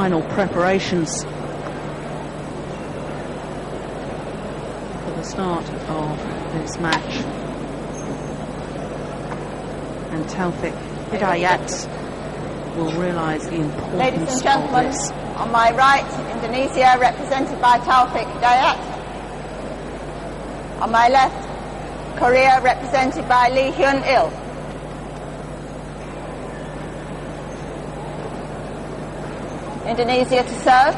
final preparations for the start of this match. And Taufik Hidayat will realise the importance Ladies and of gentlemen, this. on my right, Indonesia, represented by Taufik Hidayat. On my left, Korea, represented by Hyun. Indonesia to serve.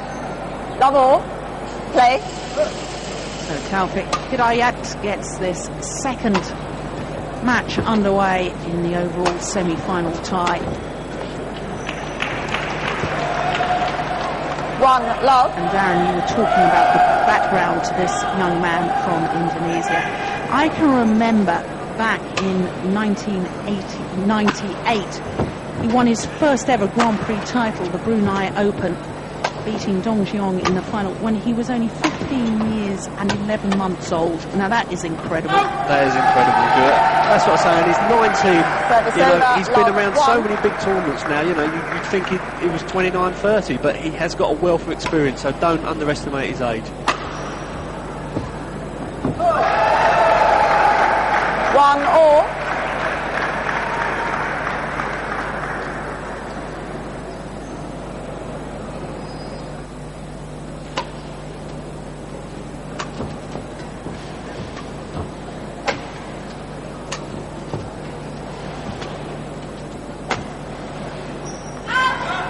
Love all. Play. So Taufik Hidayat gets this second match underway in the overall semi-final tie. 1 love. And Darren, you were talking about the background to this young man from Indonesia. I can remember back in 1998, he won his first ever Grand Prix title, the Brunei Open, beating Dong Jiong in the final when he was only 15 years and 11 months old. Now that is incredible. That is incredible. That's what I'm saying. He's 19. He's been around so many big tournaments now. You'd think he was 29, 30, but he has got a wealth of experience. So don't underestimate his age. 1-1.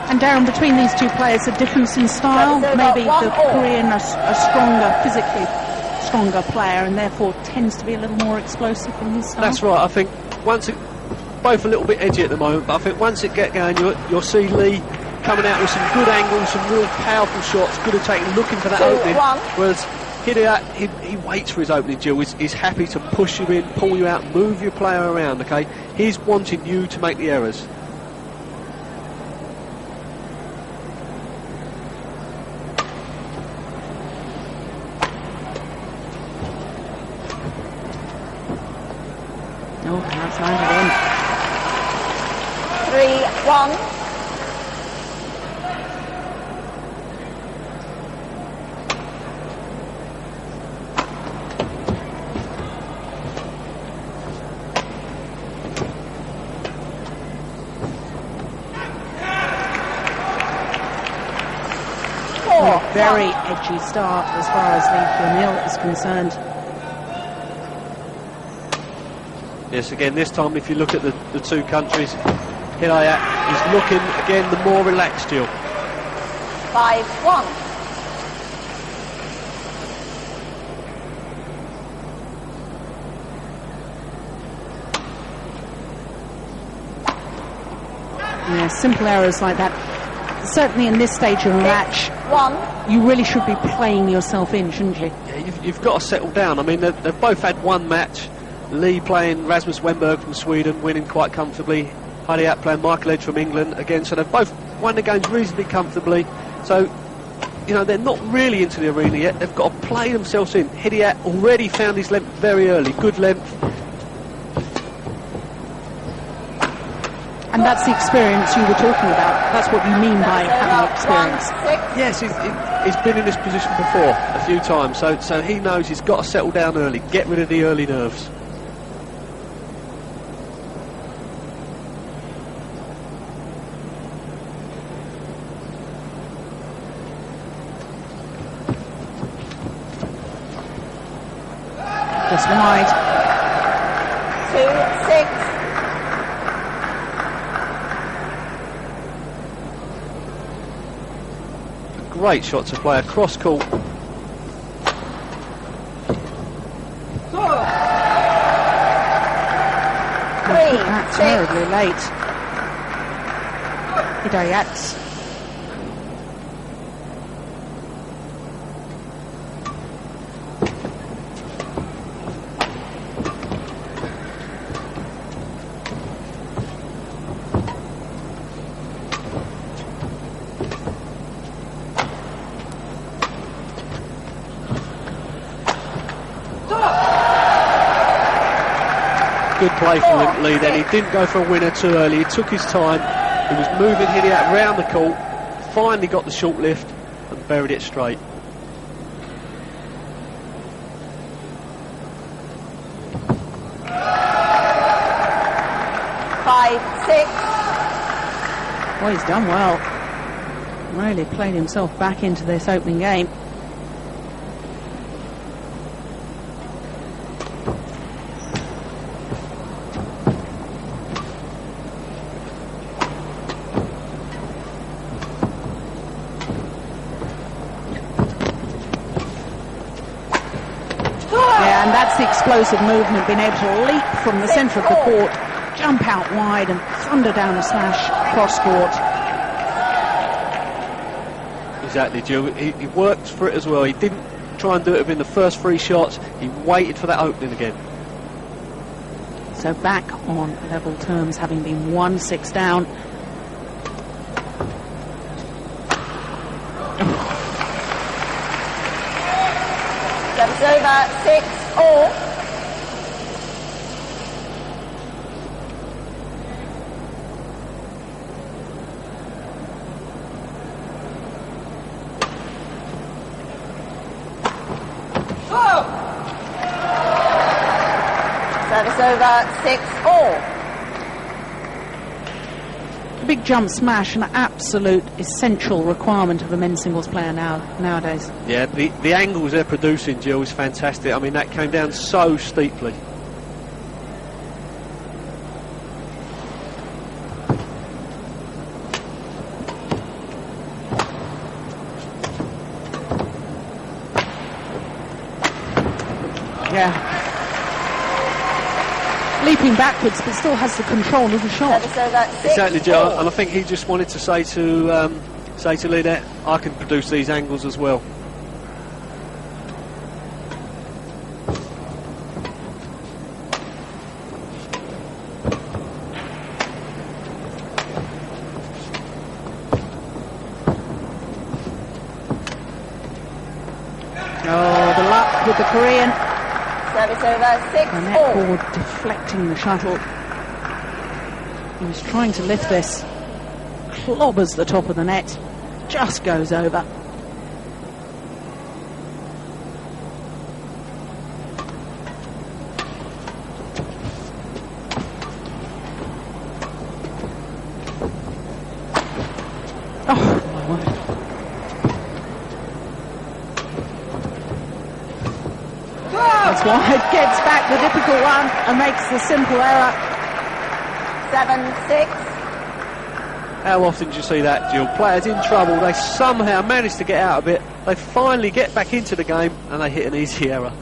And Darren, between these two players, a difference in style. Maybe the Korean a stronger, physically stronger player, and therefore tends to be a little more explosive in his style. That's right. I think both a little bit edgy at the moment, but I think once it get going, you'll see Lee coming out with some good angles, some real powerful shots, good at taking, looking for that opening. Whereas Hidayat, he waits for his opening duel. He's happy to push you in, pull you out, move your player around. Okay, he's wanting you to make the errors. Oh, that's landed in. 3-1. Very edgy start as far as Lee Hyun is concerned. Yes, again, this time, if you look at the two countries, Hidayat is looking, again, the more relaxed duel. 5-1. Yeah, simple errors like that. Certainly in this stage of the match, you really should be playing yourself in, shouldn't you? Yeah, you've got to settle down. I mean, they've both had one match. Lee playing Rasmus Wennberg from Sweden, winning quite comfortably. Hidayat playing Michael Edge from England again. So they've both won the games reasonably comfortably. So, they're not really into the arena yet. They've got to play themselves in. Hidayat already found his length very early. Good length. And that's the experience you were talking about. That's what you mean by having experience. Yes, he's been in this position before a few times. So he knows he's got to settle down early. Get rid of the early nerves. Just wide. 2-6. Great shot to play across court. That's terribly late. Hidayat. Good play from Lee then. He didn't go for a winner too early. He took his time. He was moving Hidayat round the court, finally got the short lift and buried it straight. Well, he's done well. Really played himself back into this opening game. Yeah, and that's the explosive movement, being able to leap from the centre of the court, jump out wide and thunder down a smash cross court. Exactly, Jill. He worked for it as well. He didn't try and do it within the first 3 shots. He waited for that opening again. So back on level terms, having been 1-6 down. Service over, 6-all. Service over, 6-all. Big jump smash, an absolute essential requirement of a men's singles player nowadays. Yeah, the angles they're producing, Jill, is fantastic. I mean, that came down so steeply. Yeah. Leaping backwards, but still has the control of the shot. Service over, 6-all. Exactly, Jill. And I think he just wanted to say to Hidayat, I can produce these angles as well. Oh, the luck with the Korean. Service over, The 6-all. netball deflecting the shuttle. He was trying to lift this. Clobbers the top of the net. Just goes over. Oh, my word. That's why it gets back the difficult one and makes the simple error. 7-6. How often do you see that, Jill? Players in trouble, they somehow manage to get out of it. They finally get back into the game and they hit an easy error.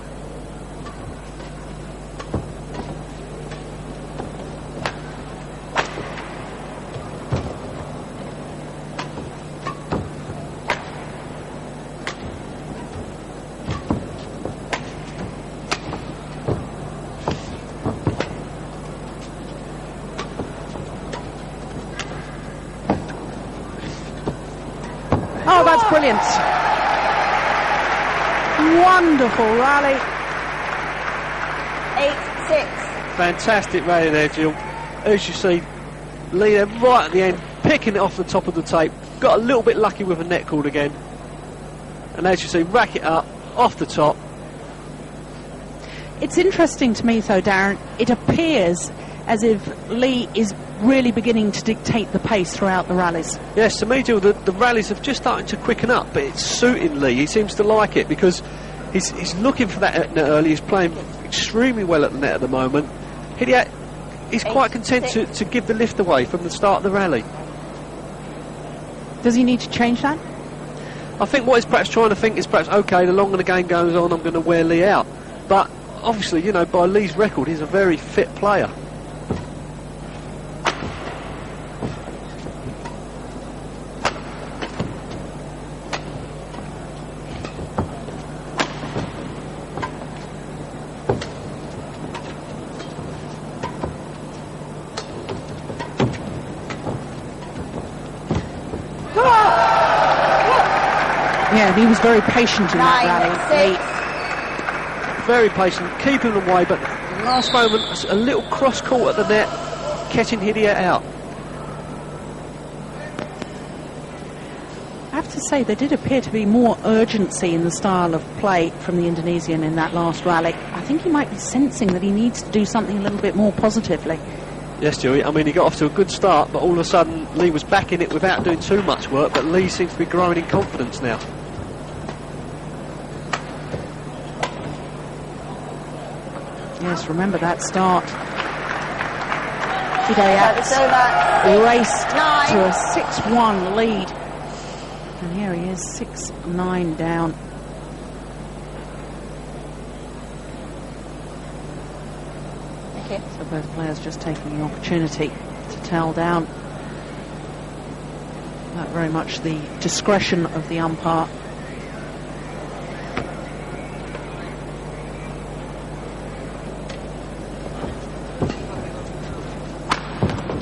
Oh, that's brilliant. Wonderful rally. 8-6. Fantastic rally there, Jill. As you see, Lee there right at the end, picking it off the top of the tape. Got a little bit lucky with a net called again. And as you see, rack it up, off the top. It's interesting to me, though, Darren, it appears as if Lee is really beginning to dictate the pace throughout the rallies. Yes, to me, Jill, the rallies have just started to quicken up, but it's suiting Lee. He seems to like it because he's looking for that net early. He's playing extremely well at the net at the moment. Hidayat, he's quite content to give the lift away from the start of the rally. Does he need to change that? I think what he's perhaps trying to think is perhaps, OK, the longer the game goes on, I'm going to wear Lee out. But obviously, you know, by Lee's record, he's a very fit player. Yeah, he was very patient in that rally. 9-6. Very patient, keeping him away, but last moment, a little cross call at the net, catching Hidayat out. say, there did appear to be more urgency in the style of play from the Indonesian in that last rally. I think he might be sensing that he needs to do something a little bit more positively. Yes, Julie. I mean, he got off to a good start, but all of a sudden Lee was back in it without doing too much work, but Lee seems to be growing in confidence now. Yes, remember that start. Hidayat raced to a 6-1 lead. And here he is, 6-9 down. Okay. So both players just taking the opportunity to tail down. That very much the discretion of the umpire.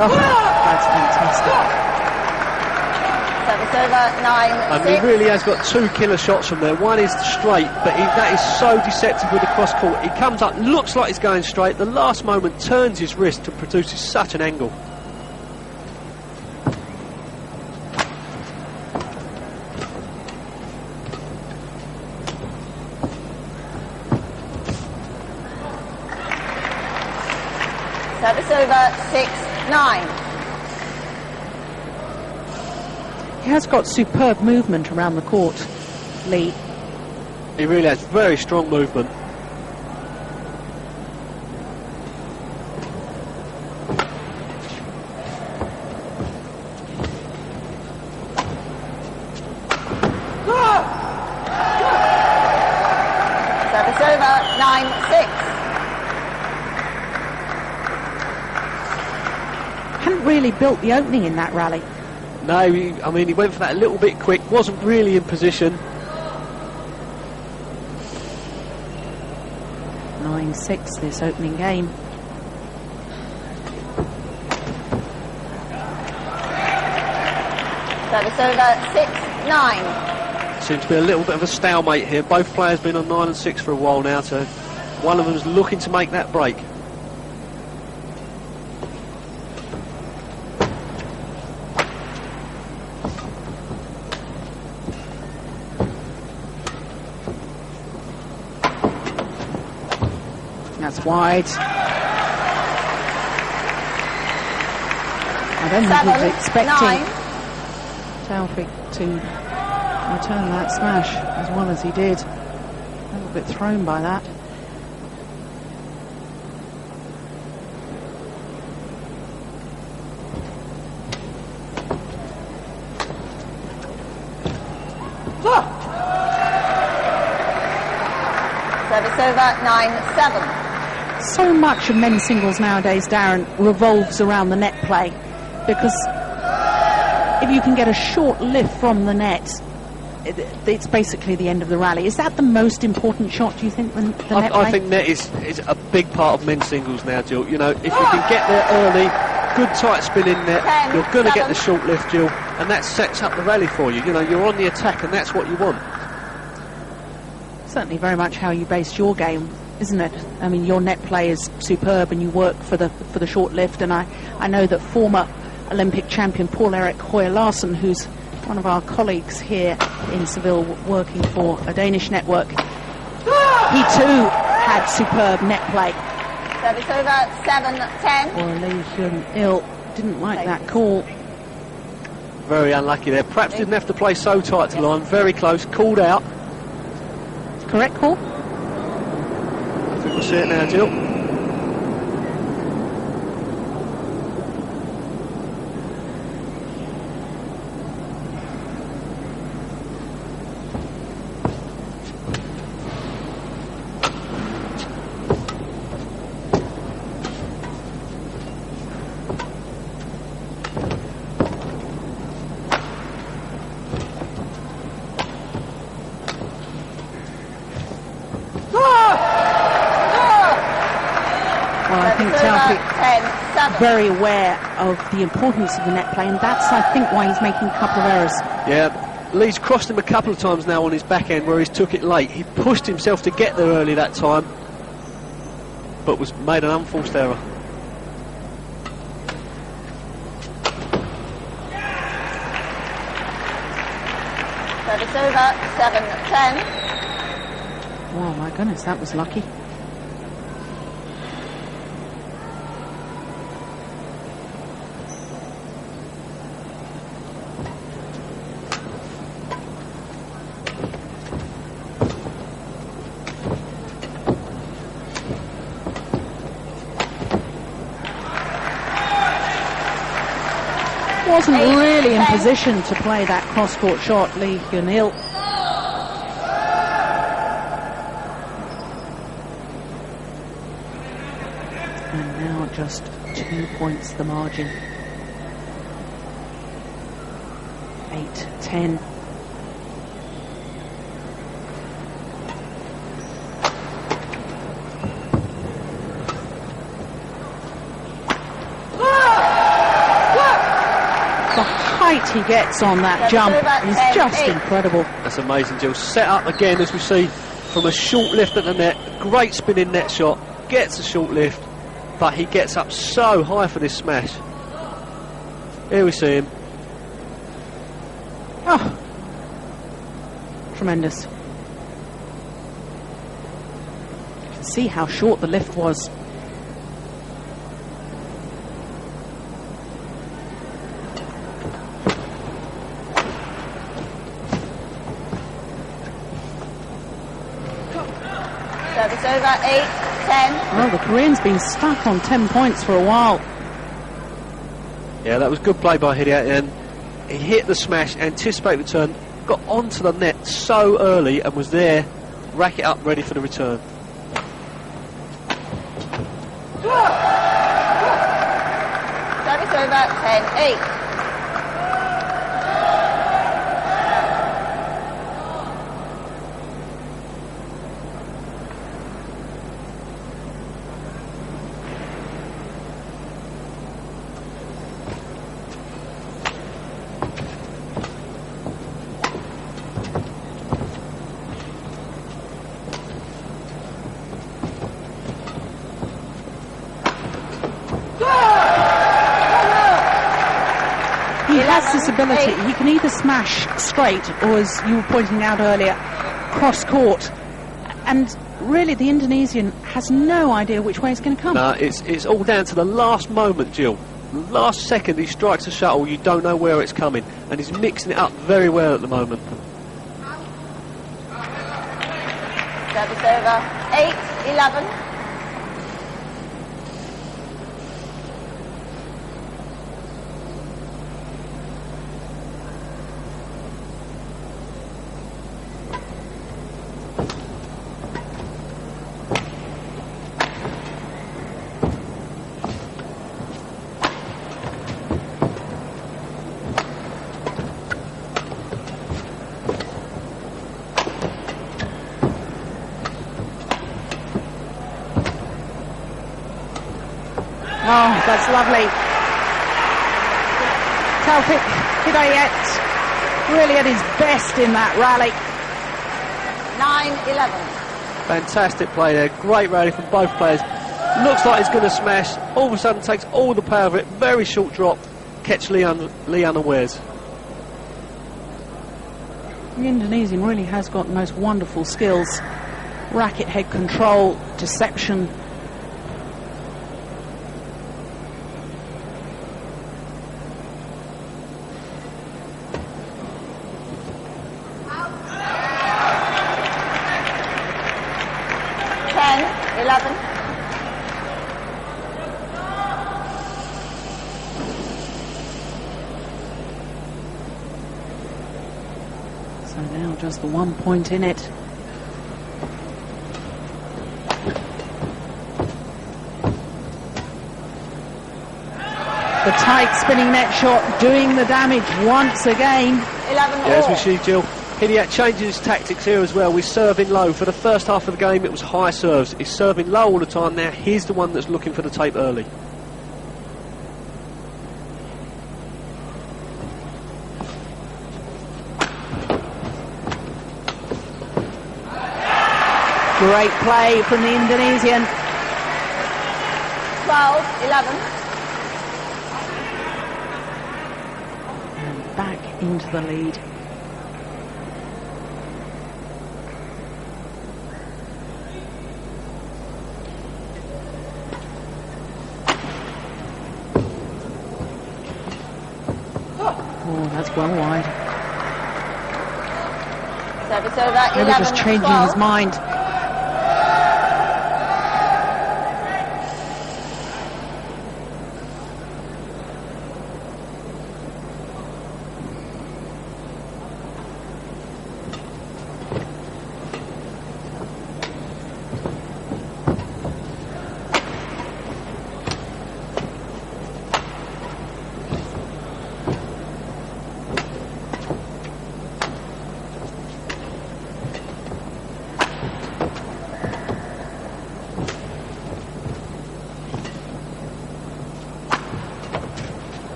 Oh, that's fantastic. Service over, 9-6. I mean, he really has got two killer shots from there. One is straight, but that is so deceptive with the cross court. He comes up, looks like he's going straight. The last moment turns his wrist and produces such an angle. Service over, 6-9. He has got superb movement around the court, Lee. He really has very strong movement. Service over, 9-6. Hadn't really built the opening in that rally. No, I mean, he went for that a little bit quick, wasn't really in position. 9-6 this opening game. Service over, 6-9. Seems to be a little bit of a stalemate here. Both players been on 9 and 6 for a while now, so one of them's looking to make that break. That's wide. I don't think he was expecting Taufik to return that smash as well as he did. A little bit thrown by that. Service over, 9-7. So much of men's singles nowadays, Darren, revolves around the net play, because if you can get a short lift from the net, it's basically the end of the rally. Is that the most important shot, do you think, the net play? I think net is a big part of men's singles now, Jill. You know, if you can get there early, good tight spin in net, you're going to get the short lift, Jill, and that sets up the rally for you. You know, you're on the attack, and that's what you want. Certainly very much how you base your game, isn't it? I mean, your net play is superb and you work for the short lift, and I know that former Olympic champion Paul-Erik Høyer Larsen, who's one of our colleagues here in Seville working for a Danish network, he too had superb net play. Service over, 7-10. Or Lee Hyun didn't like that call. Very unlucky there. Perhaps didn't have to play so tight to line. Very close. Called out. Correct call? I think we'll see it now, Jill. Well, I think Taufik very aware of the importance of the net play, and that's, I think, why he's making a couple of errors. Yeah, Lee's crossed him a couple of times now on his back end where he's took it late. He pushed himself to get there early that time, but was made an unforced error. Service over, 7-10. Oh my goodness, that was lucky. Wasn't really in position to play that cross-court shot, Hyun. And now just 2 points the margin. 8-10. He gets on that jump is just incredible. That's amazing, Jill. Set up again, as we see, from a short lift at the net. Great spinning net shot. Gets a short lift, but he gets up so high for this smash. Here we see him. Oh, tremendous. You can see how short the lift was. Service over, 8-10. Well, the Korean's been stuck on 10 points for a while. Yeah, that was good play by Hidayat then. He hit the smash, anticipated the turn, got onto the net so early and was there, racket up, ready for the return. Service over, 10-8. This ability, he can either smash straight or, as you were pointing out earlier, cross court, and really the Indonesian has no idea which way it's going to come. No, it's all down to the last moment, Jill. Last second he strikes a shuttle, you don't know where it's coming, and he's mixing it up very well at the moment. Service over, 8-11. Oh, that's lovely. Taufik, Hidayat, really at his best in that rally. 9-11. Fantastic play there, great rally from both players. Looks like he's going to smash, all of a sudden takes all the power of it, very short drop, catch Lee unawares. The Indonesian really has got the most wonderful skills. Racket head control, deception. So now just the 1 point in it. The tight spinning net shot doing the damage once again. 11 Yeah, as we see, Jill, Hidayat changes his tactics here as well. We're serving low. For the first half of the game, it was high serves. He's serving low all the time now. He's the one that's looking for the tape early. Great play from the Indonesian. 12-11. And back into the lead. Oh, that's well wide. Service over, Maybe 11, just changing 12. his mind.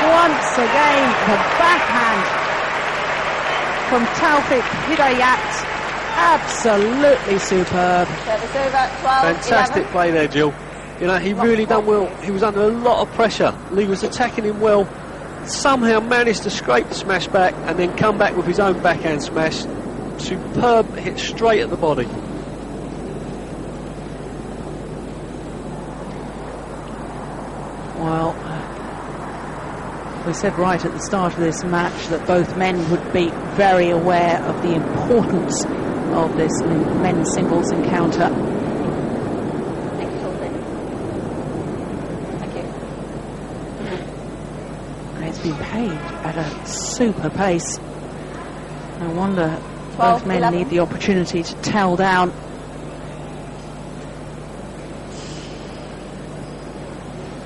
Once again, the backhand from Taufik Hidayat. Absolutely superb. Service over, 12, Fantastic 11. play there, Jill. You know, he really done well. He was under a lot of pressure. Lee was attacking him well. Somehow managed to scrape the smash back and then come back with his own backhand smash. Superb hit straight at the body. Well, we said right at the start of this match that both men would be very aware of the importance of this men's singles encounter. Thank you, Taufik. Thank you. And it's been paid at a super pace. No wonder 12, both men 11. need the opportunity to towel down.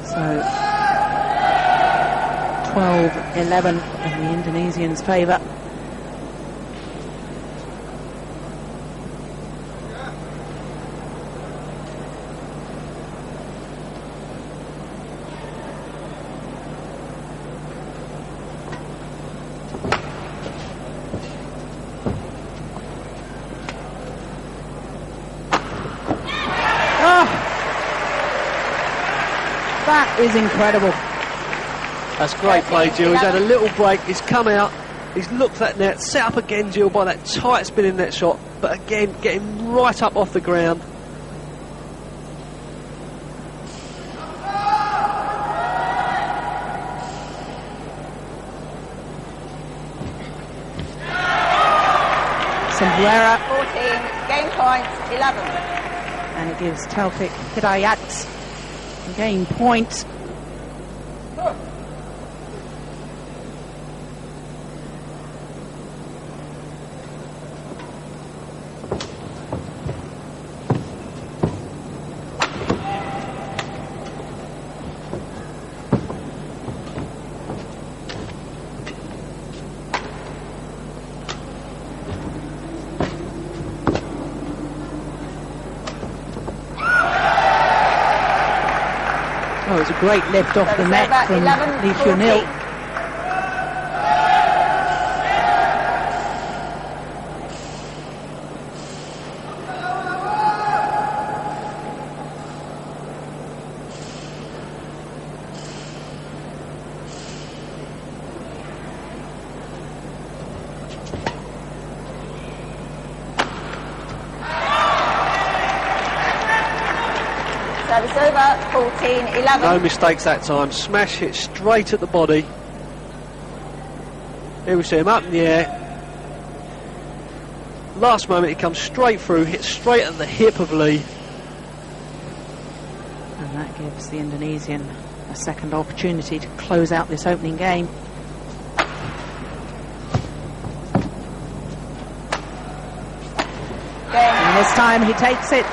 So 12-11 in the Indonesians' favour. That is incredible. That's great play, Jill. He's had a little break. He's come out. He's looked at that net, set up again, Jill, by that tight spinning net shot. But again, getting right up off the ground. Sombrera, 14, game points, 11. and it gives Taufik Hidayat a game point. Oh, it was a great lift off the net from Lee Hyun. Service over, 14, 11. No mistakes that time. Smash hit straight at the body. Here we see him up in the air. Last moment he comes straight through, hit straight at the hip of Lee. And that gives the Indonesian a second opportunity to close out this opening game. And this time he takes it.